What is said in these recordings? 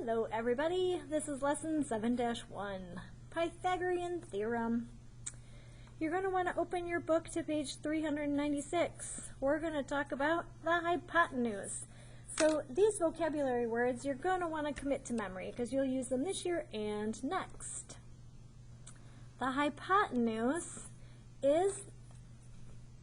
Hello everybody, this is lesson 7-1, Pythagorean theorem. You're going to want to open your book to page 396. We're going to talk about the hypotenuse. So these vocabulary words you're going to want to commit to memory because you'll use them this year and next. The hypotenuse is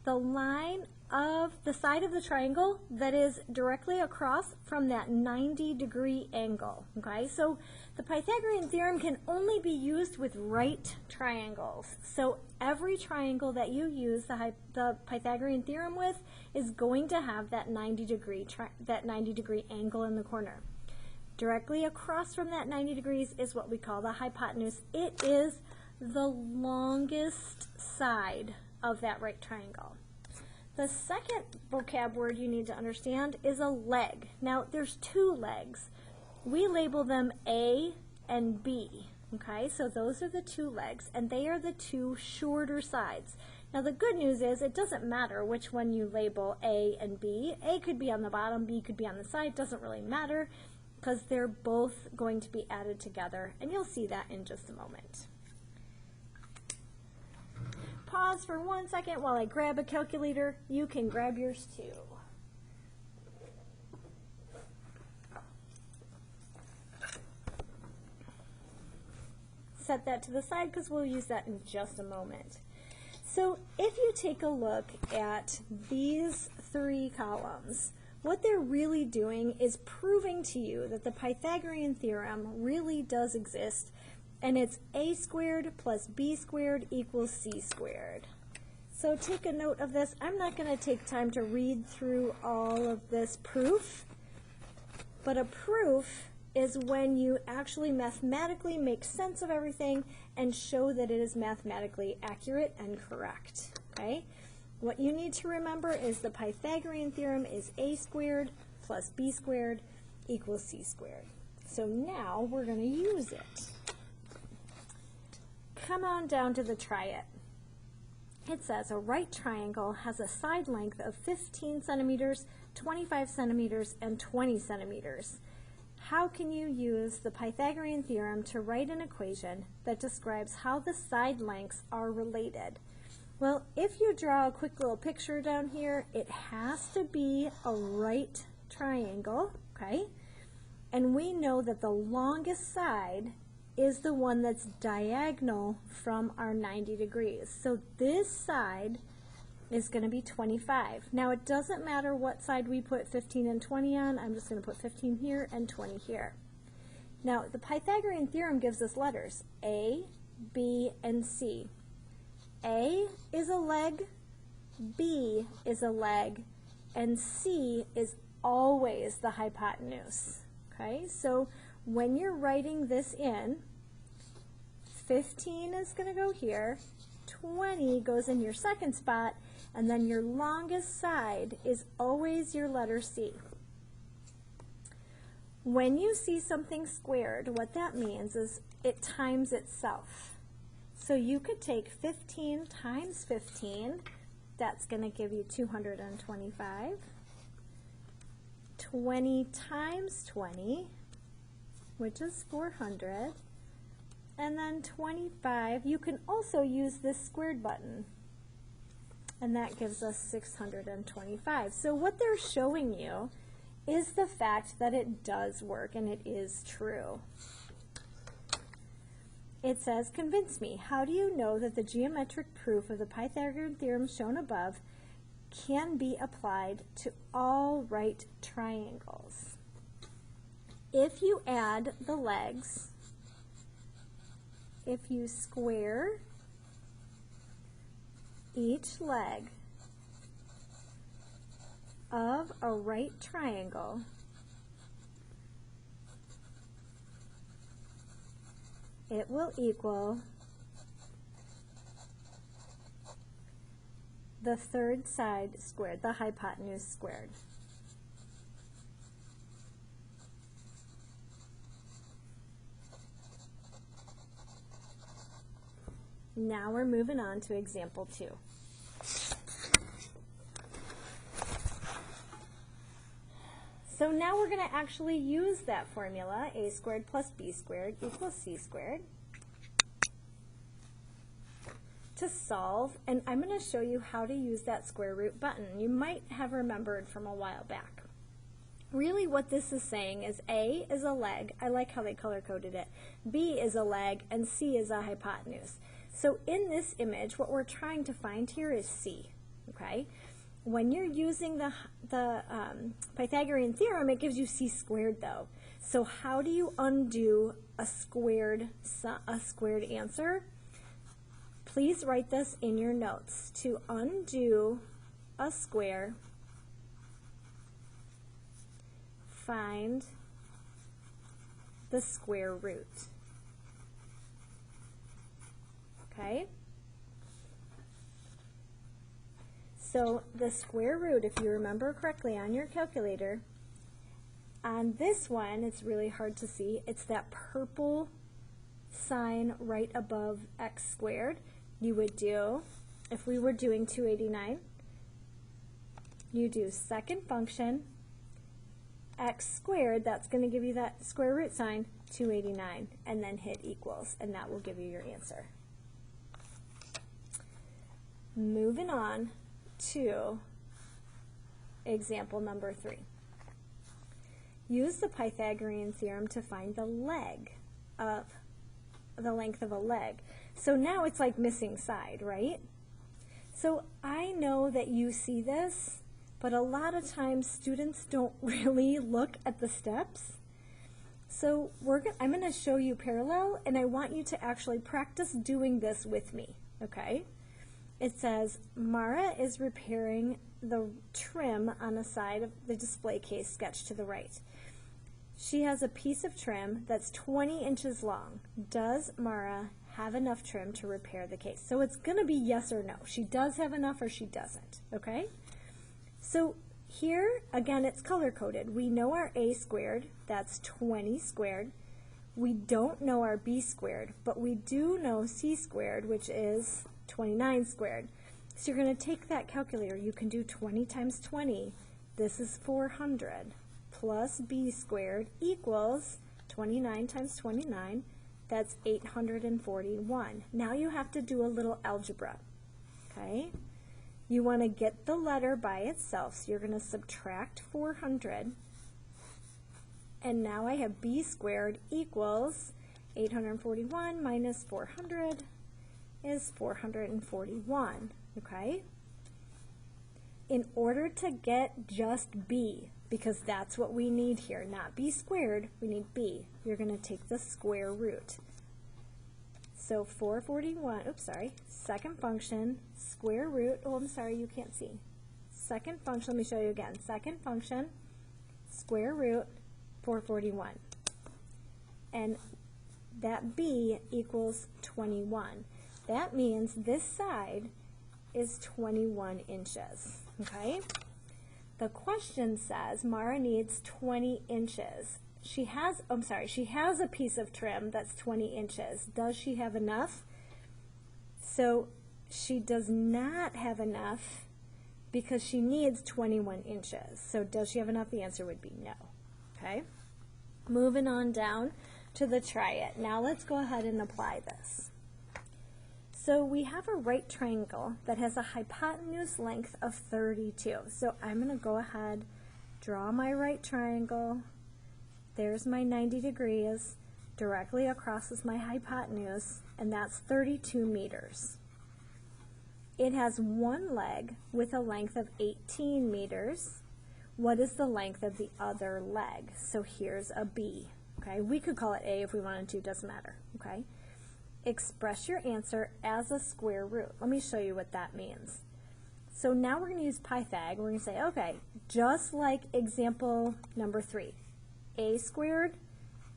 the line of the side of the triangle that is directly across from that 90-degree angle. Okay, so the Pythagorean theorem can only be used with right triangles. So every triangle that you use the Pythagorean theorem with is going to have that 90-degree angle in the corner. Directly across from that 90 degrees is what we call the hypotenuse. It is the longest side of that right triangle. The second vocab word you need to understand is a leg. Now, there's two legs. We label them A and B, okay? So those are the two legs, and they are the two shorter sides. Now, the good news is it doesn't matter which one you label A and B. A could be on the bottom, B could be on the side. It doesn't really matter because they're both going to be added together, and you'll see that in just a moment. Pause for 1 second while I grab a calculator. You can grab yours too. Set that to the side because we'll use that in just a moment. So if you take a look at these three columns, what they're really doing is proving to you that the Pythagorean theorem really does exist, and it's a squared plus b squared equals c squared. So take a note of this. I'm not going to take time to read through all of this proof, but a proof is when you actually mathematically make sense of everything and show that it is mathematically accurate and correct. Okay? What you need to remember is the Pythagorean theorem is a squared plus b squared equals c squared. So now we're going to use it. Come on down to the try it. It says a right triangle has a side length of 15 centimeters, 25 centimeters, and 20 centimeters. How can you use the Pythagorean theorem to write an equation that describes how the side lengths are related? Well, if you draw a quick little picture down here, it has to be a right triangle, okay? And we know that the longest side is the one that's diagonal from our 90 degrees. So this side is going to be 25. Now it doesn't matter what side we put 15 and 20 on. I'm just going to put 15 here and 20 here. Now the Pythagorean theorem gives us letters A, B, and C. A is a leg, B is a leg, and C is always the hypotenuse. Okay, so when you're writing this in, 15 is going to go here, 20 goes in your second spot, and then your longest side is always your letter C. When you see something squared, what that means is it times itself. So you could take 15 times 15, that's going to give you 225. 20 times 20, which is 400, and then 25, you can also use this squared button, and that gives us 625. So what they're showing you is the fact that it does work, and it is true. It says, convince me, how do you know that the geometric proof of the Pythagorean theorem shown above can be applied to all right triangles? If you add the legs, if you square each leg of a right triangle, it will equal the third side squared, the hypotenuse squared. Now we're moving on to example 2. So now we're going to actually use that formula, a squared plus b squared equals c squared, to solve, and I'm going to show you how to use that square root button. You might have remembered from a while back. Really what this is saying is A is a leg, I like how they color-coded it, B is a leg, and C is a hypotenuse. So in this image, what we're trying to find here is C, okay? When you're using the Pythagorean theorem, it gives you C squared though. So how do you undo a squared answer? Please write this in your notes. To undo a square, find the square root. Okay? So the square root, if you remember correctly on your calculator, on this one, it's really hard to see. It's that purple sign right above x squared. You would do, if we were doing 289, you do second function, x squared, that's going to give you that square root sign, 289, and then hit equals, and that will give you your answer. Moving on to example number 3. Use the Pythagorean theorem to find the length of a leg. So now it's like missing side, right? So I know that you see this, but a lot of times students don't really look at the steps. So I'm going to show you parallel, and I want you to actually practice doing this with me, okay? It says, Mara is repairing the trim on the side of the display case sketched to the right. She has a piece of trim that's 20 inches long. Does Mara have enough trim to repair the case? So it's going to be yes or no. She does have enough or she doesn't, okay? So here, again, it's color-coded. We know our a squared, that's 20 squared. We don't know our b squared, but we do know c squared, which is 29 squared. So you're going to take that calculator. You can do 20 times 20. This is 400 plus b squared equals 29 times 29. That's 841. Now you have to do a little algebra, okay? You want to get the letter by itself, so you're going to subtract 400. And now I have b squared equals 841 minus 400 is 441, okay? In order to get just b, because that's what we need here, not b squared, we need b, you're going to take the square root. So 441, second function, square root, you can't see. Second function, let me show you again. Second function, square root, 441. And that b equals 21. That means this side is 21 inches, okay? The question says Mara needs 20 inches. She has a piece of trim that's 20 inches. Does she have enough? So she does not have enough because she needs 21 inches. So does she have enough? The answer would be no, okay? Moving on down to the try it. Now let's go ahead and apply this. So we have a right triangle that has a hypotenuse length of 32. So I'm going to go ahead, draw my right triangle. There's my 90 degrees. Directly across is my hypotenuse, and that's 32 meters. It has one leg with a length of 18 meters. What is the length of the other leg? So here's a B. Okay, we could call it A if we wanted to, doesn't matter. Okay. Express your answer as a square root. Let me show you what that means. So now we're going to use Pythag. We're going to say, okay, just like example number 3, a squared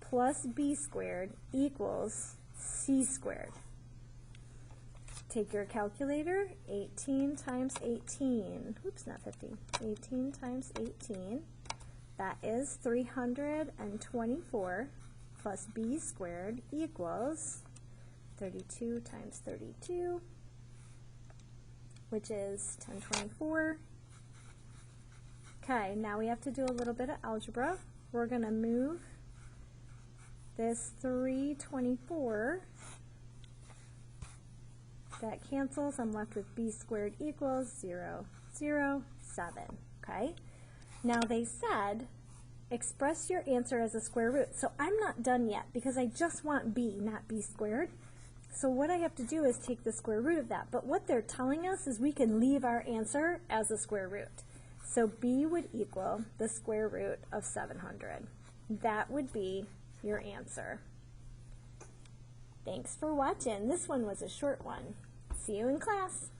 plus b squared equals c squared. Take your calculator, 18 times 18, oops, not 50, 18 times 18, that is 324 plus b squared equals 32 times 32, which is 1024. Okay, now we have to do a little bit of algebra. We're going to move this 324. That cancels. I'm left with b squared equals 0, 0, 7. Okay? Now they said express your answer as a square root. So I'm not done yet because I just want b, not b squared. So what I have to do is take the square root of that. But what they're telling us is we can leave our answer as a square root. So b would equal the square root of 700. That would be your answer. Thanks for watching. This one was a short one. See you in class.